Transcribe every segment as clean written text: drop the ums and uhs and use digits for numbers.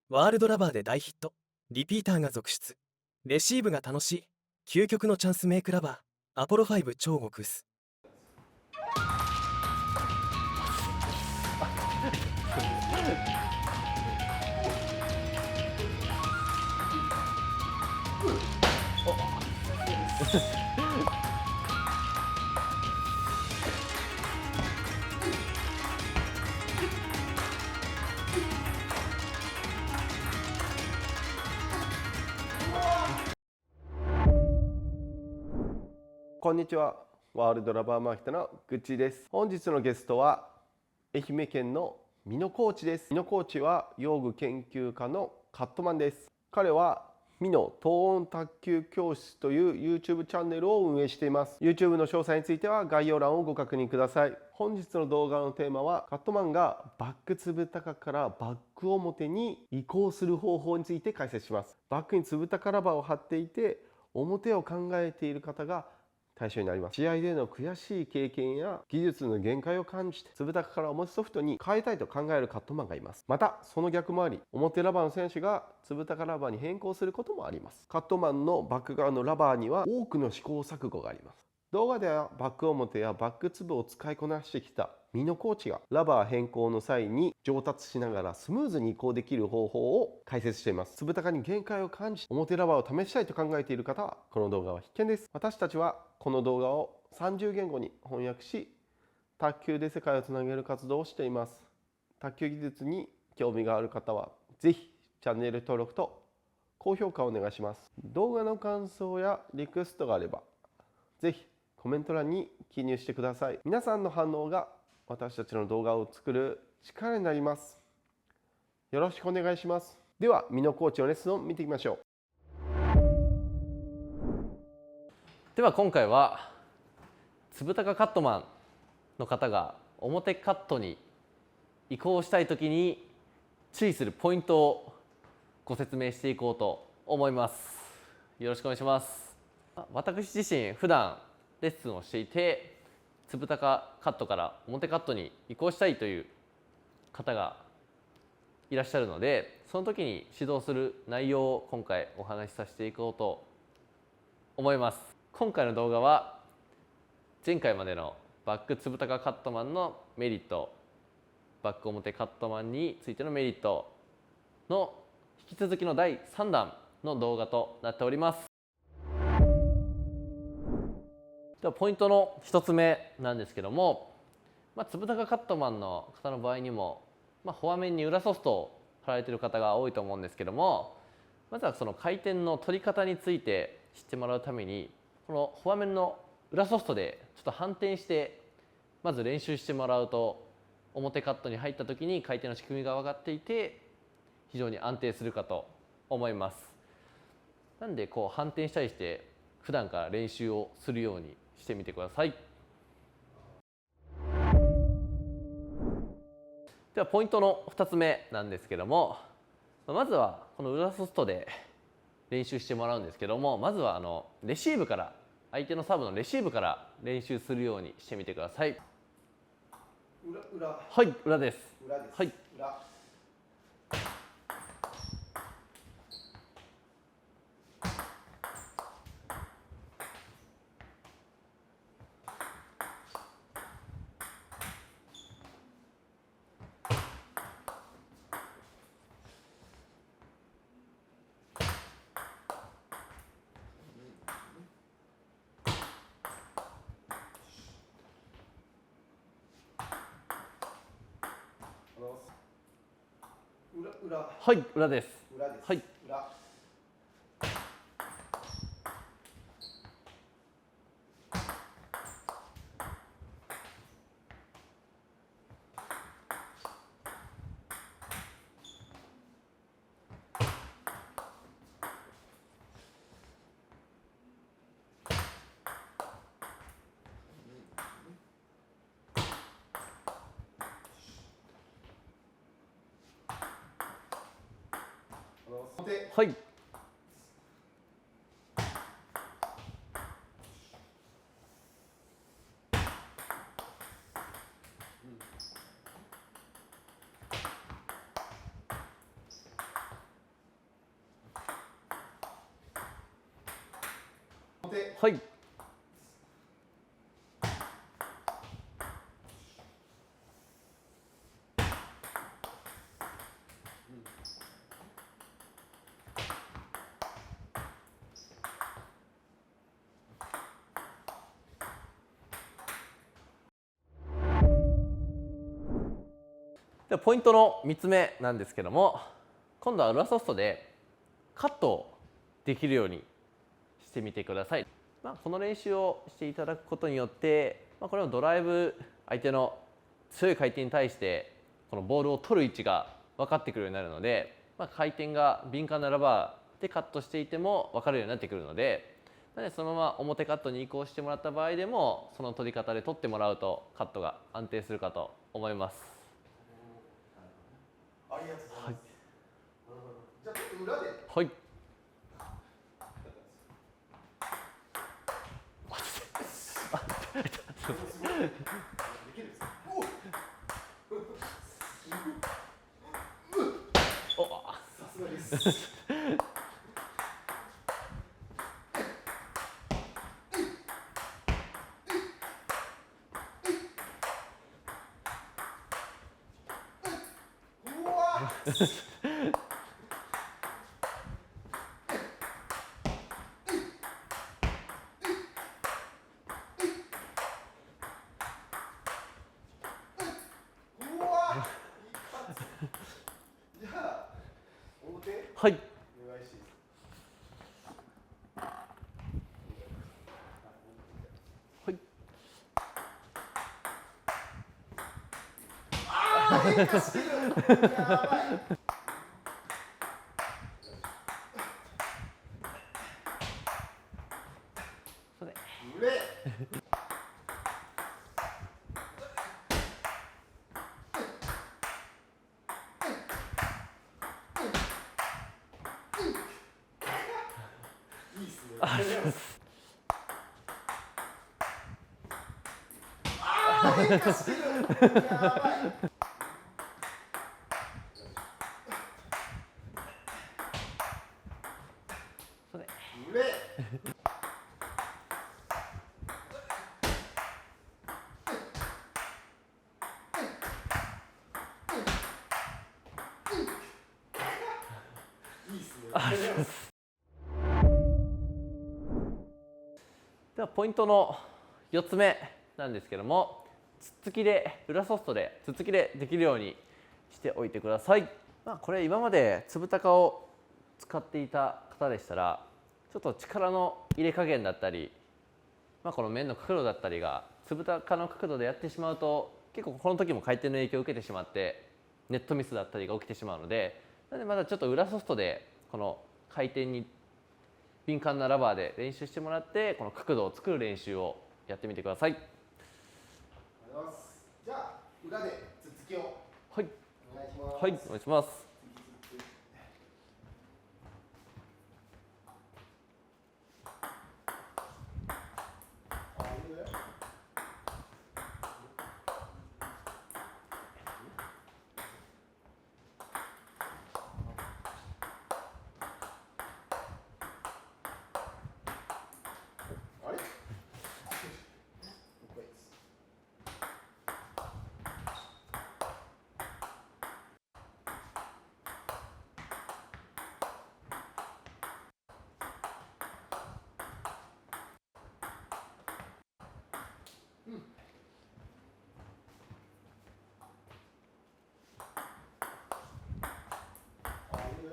ワールドラバーで大ヒット。リピーターが続出。レシーブが楽しい。究極のチャンスメイクラバー。アポロ5超極薄。こんにちは。ワールドラバーマーケットのグッチーです。本日のゲストは愛媛県の美濃コーチです。美濃コーチは用具研究家のカットマンです。彼は美濃東音卓球教室という YouTube チャンネルを運営しています。YouTube の詳細については概要欄をご確認ください。本日の動画のテーマはカットマンがバックつぶたかからバック表に移行する方法について解説します。バックにつぶたかラバーを貼っていて表を考えている方が対象になります。試合での悔しい経験や技術の限界を感じてつぶたかから表ソフトに変えたいと考えるカットマンがいます。またその逆もあり、表ラバーの選手がつぶたかラバーに変更することもあります。カットマンのバック側のラバーには多くの試行錯誤があります。動画ではバック表やバック粒を使いこなしてきた美濃コーチがラバー変更の際に上達しながらスムーズに移行できる方法を解説しています。つぶたかに限界を感じ表ラバーを試したいと考えている方はこの動画は必見です。私たちはこの動画を30言語に翻訳し卓球で世界をつなげる活動をしています。卓球技術に興味がある方はぜひチャンネル登録と高評価をお願いします。動画の感想やリクエストがあればぜひコメント欄に記入してください。皆さんの反応が私たちの動画を作る力になります。よろしくお願いします。では美濃コーチのレッスンを見ていきましょでは今回はつぶたかカットマンの方が表カットに移行したいときに注意するポイントをご説明していこうと思います。よろしくお願いします。私自身普段レッスンをしていてつぶたかカットから表カットに移行したいという方がいらっしゃるので、その時に指導する内容を今回お話しさせていこうと思います。今回の動画は前回までのバックつぶたかカットマンのメリット、バック表カットマンについてのメリットの引き続きの第3弾の動画となっております。ではポイントの1つ目なんですけども、つぶたかカットマンの方の場合にも、フォア面に裏ソフトを貼られている方が多いと思うんですけども、まずはその回転の取り方について知ってもらうためにこのフォア面の裏ソフトでちょっと反転してまず練習してもらうと表カットに入った時に回転の仕組みが分かっていて非常に安定するかと思います。なんでこう反転したりして普段から練習をするようにしてみてください。ではポイントの2つ目なんですけども、まずはこの裏ソフトで練習してもらうんですけども、まずはレシーブから相手のサーブのレシーブから練習するようにしてみてください。はい、裏です。はい。はい、裏です。はい。はい。表。はい。ではポイントの3つ目なんですけども、今度は裏ソフトでカットをできるようにしてみてください。この練習をしていただくことによって、これをドライブ、相手の強い回転に対してこのボールを取る位置が分かってくるようになるので、回転が敏感なラバーでカットしていても分かるようになってくるので、そのまま表カットに移行してもらった場合でもその取り方で取ってもらうとカットが安定するかと思います。ありがとうございます。じゃあちょっと裏で。はい。さすがです。うわ。うわ。じゃあ表。はい。お願いします。はい。ああ、変化してる。やばい。それ。上。いいっすね。ああ、変化してる。やばい。それ。上。いいっすね。ではポイントの4つ目なんですけども、つっつきで裏ソフトでつっつきでできるようにしておいてください。これ今まで粒高を使っていた方でしたら、ちょっと力の入れ加減だったり、この面の角度だったりが粒高の角度でやってしまうと、結構この時も回転の影響を受けてしまってネットミスだったりが起きてしまうので、なのでまだちょっと裏ソフトでこの回転に敏感なラバーで練習してもらって、この角度を作る練習をやってみてください。ありがとうございます。じゃあ裏でつっつきをはい、お願いします。はい、お願いします。あれ？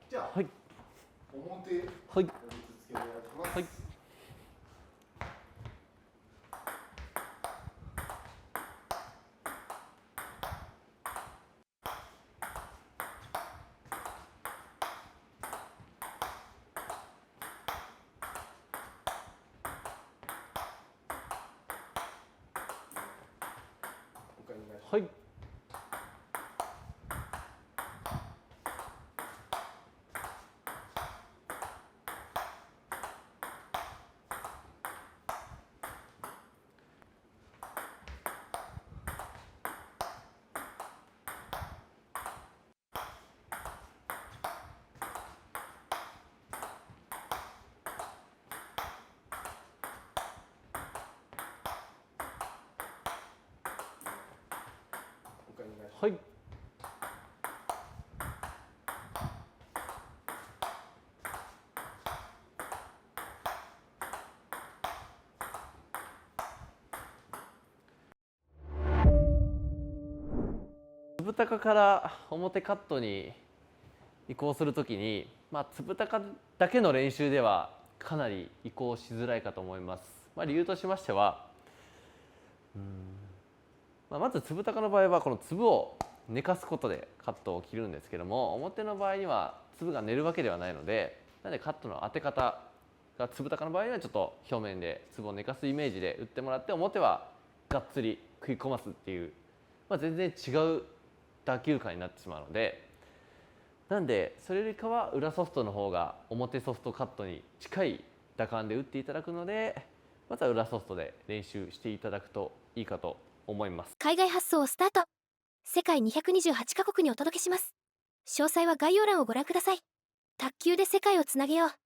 じゃあ、はい、表、はい、つっつきお願いします。はい。はい。はい。つぶたかから表カットに移行するときに、つぶたかだけの練習ではかなり移行しづらいかと思います。理由としましては、まずつぶたかの場合はこの粒を寝かすことでカットを切るんですけども、表の場合には粒が寝るわけではないので、なのでカットの当て方がつぶたかの場合にはちょっと表面で粒を寝かすイメージで打ってもらって、表はがっつり食い込ますっていう、全然違う打球感になってしまうので、なんでそれよりかは裏ソフトの方が表ソフトカットに近い打感で打っていただくので、まずは裏ソフトで練習していただくといいかと思います。海外発送をスタート。世界228カ国にお届けします。詳細は概要欄をご覧ください。卓球で世界をつなげよう。